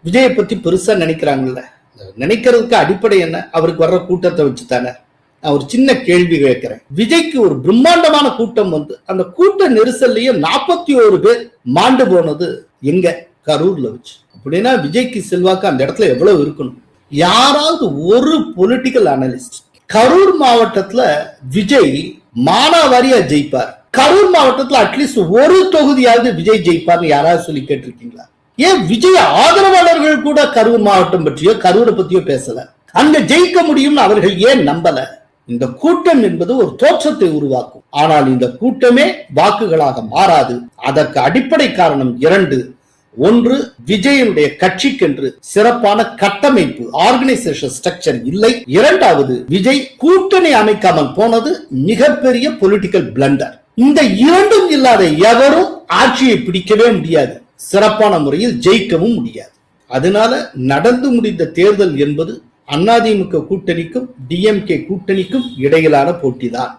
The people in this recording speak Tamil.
விஜயை பத்தி பெருசா நினைக்கிறாங்கல்ல, நினைக்கிறதுக்கு அடிப்படை என்ன? அவருக்கு வர்ற கூட்டத்தை வச்சுதானே. நான் ஒரு சின்ன கேள்வி கேட்கிறேன். விஜய்க்கு ஒரு பிரம்மாண்டமான கூட்டம் வந்து அந்த கூட்ட நெரிசல்லையே 41 பேர் மாண்டு போனது எங்க? கரூர்ல வச்சு. அப்படின்னா விஜய்க்கு செல்வாக்கு அந்த இடத்துல எவ்வளவு இருக்கணும்? யாராவது ஒரு பொலிட்டிக்கல் அனலிஸ்ட் கரூர் மாவட்டத்துல விஜய் மானாவாரியா ஜெயிப்பார், கரூர் மாவட்டத்துல அட்லீஸ்ட் ஒரு தொகுதியாவது விஜய் ஜெயிப்பார்னு யாராவது சொல்லி கேட்டிருக்கீங்களா? ஏன் விஜய் ஆதரவாளர்கள் கூட கரூர் மாவட்டம் பற்றியோ கரூரை பத்தியோ பேசல? அங்க ஜெயிக்க முடியும் அவர்கள் ஏன் நம்பல? இந்த கூட்டம் என்பது ஒரு தோற்றத்தை உருவாக்கும், ஆனால் இந்த கூட்டமே வாக்குகளாக மாறாது. அதற்கு அடிப்படை காரணம் 2. ஒன்று, விஜயனுடைய கட்சிக்கென்று சிறப்பான கட்டமைப்பு, ஆர்கனைசேஷன் ஸ்ட்ரக்சர் இல்லை. 2வது, விஜய் கூட்டணி அமைக்காமல் போனது மிகப்பெரிய பொலிட்டிக்கல் பிளண்டர். இந்த 2ம் இல்லாத எவரும் ஆட்சியை பிடிக்கவே முடியாது, சிறப்பான முறையில் ஜெயிக்கவும் முடியாது. அதனால நடந்து முடிந்த தேர்தல் என்பது அதிமுக கூட்டணிக்கும் டிஎம்கே கூட்டணிக்கும் இடையிலான போட்டிதான்.